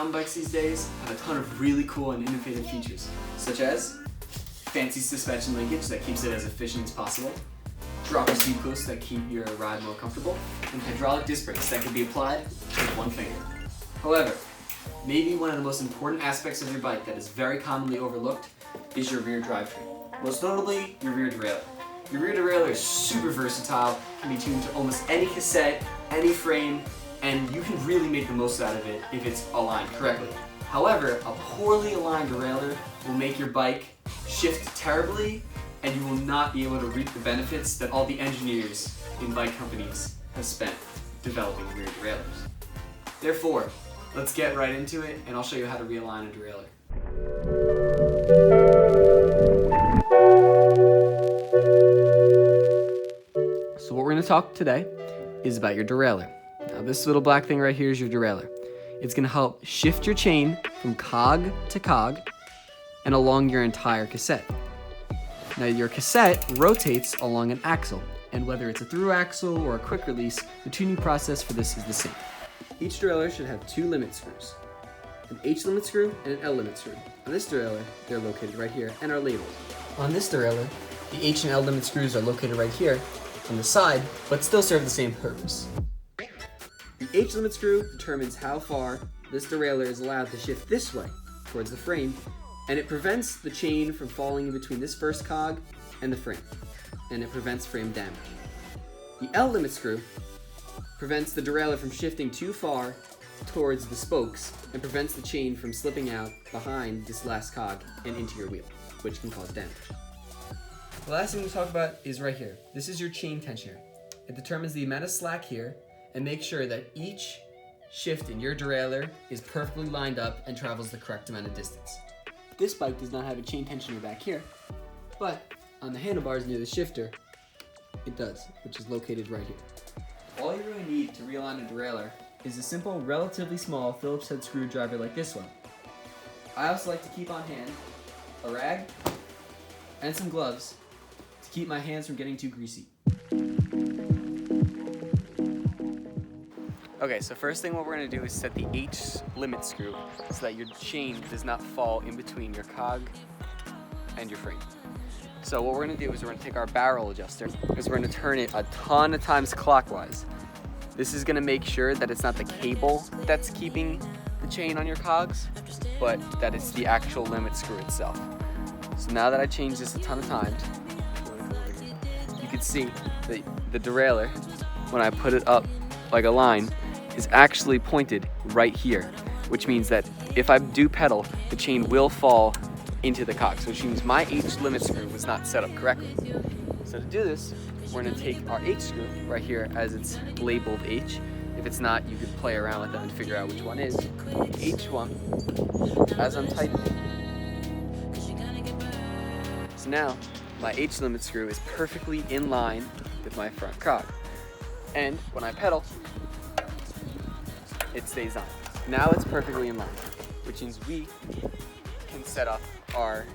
mountain bikes these days have a ton of really cool and innovative features, such as fancy suspension linkage that keeps it as efficient as possible, dropper speed boosts that keep your ride more comfortable, and hydraulic disc brakes that can be applied with one finger. However, maybe one of the most important aspects of your bike that is very commonly overlooked is your rear drivetrain, most notably your rear derailleur. Your rear derailleur is super versatile, can be tuned to almost any cassette, any frame, and you can really make the most out of it if it's aligned correctly. However, a poorly aligned derailleur will make your bike shift terribly, and you will not be able to reap the benefits that all the engineers in bike companies have spent developing rear derailleurs. Therefore, let's get right into it, and I'll show you how to realign a derailleur. So what we're going to talk today is about your derailleur. Now this little black thing right here is your derailleur. It's going to help shift your chain from cog to cog and along your entire cassette. Now your cassette rotates along an axle, and whether it's a through axle or a quick release, the tuning process for this is the same. Each derailleur should have two limit screws, an H limit screw and an L limit screw. On this derailleur, they're located right here and are labeled. On this derailleur, the H and L limit screws are located right here on the side, but still serve the same purpose. The H limit screw determines how far this derailleur is allowed to shift this way towards the frame, and it prevents the chain from falling in between this first cog and the frame, and it prevents frame damage. The L limit screw prevents the derailleur from shifting too far towards the spokes and prevents the chain from slipping out behind this last cog and into your wheel, which can cause damage. The last thing to talk about is right here. This is your chain tensioner. It determines the amount of slack here and makes sure that each shift in your derailleur is perfectly lined up and travels the correct amount of distance. This bike does not have a chain tensioner back here, but on the handlebars near the shifter, it does, which is located right here. All you really need to realign a derailleur is a simple, relatively small Phillips head screwdriver like this one. I also like to keep on hand a rag and some gloves to keep my hands from getting too greasy. Okay, so first thing what we're going to do is set the H limit screw so that your chain does not fall in between your cog and your frame. So what we're going to do is we're going to take our barrel adjuster because we're going to turn it a ton of times clockwise. This is going to make sure that it's not the cable that's keeping the chain on your cogs, but that it's the actual limit screw itself. So now that I changed this a ton of times, you can see that the derailleur, when I put it up like a line, is actually pointed right here, which means that if I do pedal, the chain will fall into the cogs, which means my H limit screw was not set up correctly. So to do this, we're going to take our H screw right here as it's labeled H. If it's not, you could play around with them and figure out which one is. H1, as I'm tightening. So now, my H limit screw is perfectly in line with my front cog. And when I pedal, it stays on. Now it's perfectly in line, which means we can set up our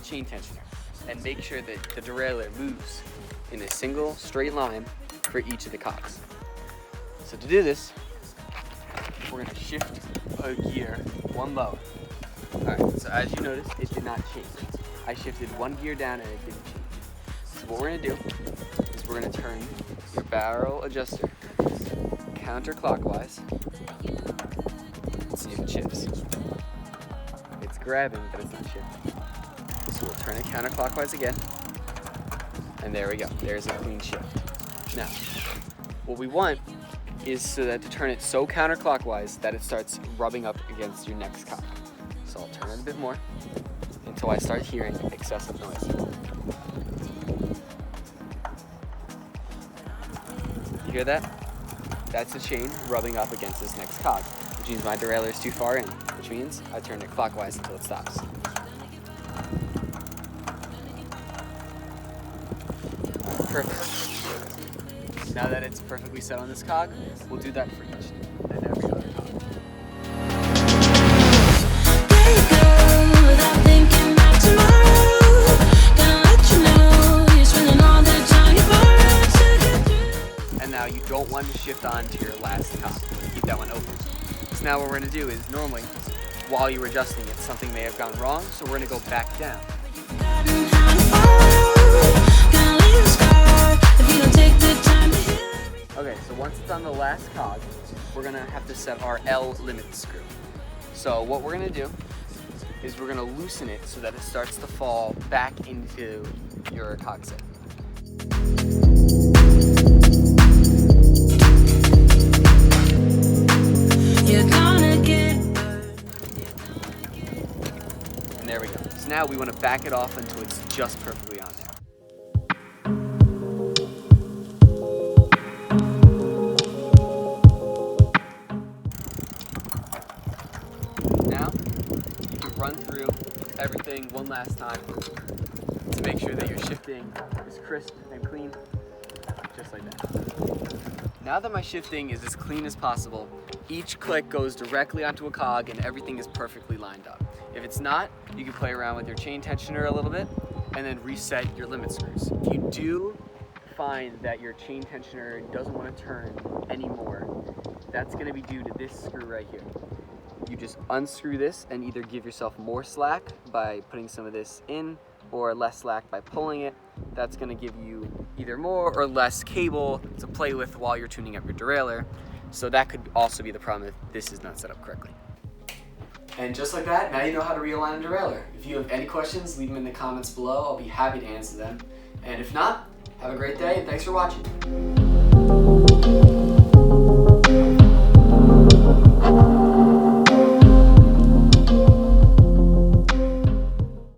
chain tensioner and make sure that the derailleur moves in a single straight line for each of the cogs. So to do this, we're going to shift a gear one lower. Alright, so as you notice, it did not change. I shifted one gear down and it didn't change. So what we're going to do is we're going to turn your barrel adjuster counterclockwise and see if it shifts. It's grabbing, but it's not shifting. So we'll turn it counterclockwise again, and there we go. There's a clean shift. Now, what we want is so that to turn it so counterclockwise that it starts rubbing up against your next cog. So I'll turn it a bit more until I start hearing excessive noise. You hear that? That's the chain rubbing up against this next cog, which means my derailleur is too far in, which means I turn it clockwise until it stops. Perfect. Now that it's perfectly set on this cog, we'll do that for each and every other cog. And now you don't want to shift on to your last cog. Keep that one open. now what we're gonna do is normally, while you were adjusting it, something may have gone wrong, so we're gonna go back down. Okay, so once it's on the last cog, we're gonna have to set our L limit screw. So what we're gonna do is we're gonna loosen it so that it starts to fall back into your cog set. And there we go. So now we want to back it off until it's just perfectly on there. Now, you can run through everything one last time to make sure that your shifting is crisp and clean, just like that. Now that my shifting is as clean as possible, each click goes directly onto a cog and everything is perfectly lined up. If it's not, you can play around with your chain tensioner a little bit and then reset your limit screws. If you do find that your chain tensioner doesn't want to turn anymore, that's going to be due to this screw right here. You just unscrew this and either give yourself more slack by putting some of this in or less slack by pulling it. That's going to give you either more or less cable to play with while you're tuning up your derailleur. So that could also be the problem if this is not set up correctly. And just like that, now you know how to realign a derailleur. If you have any questions, leave them in the comments below. I'll be happy to answer them. And if not, have a great day and thanks for watching.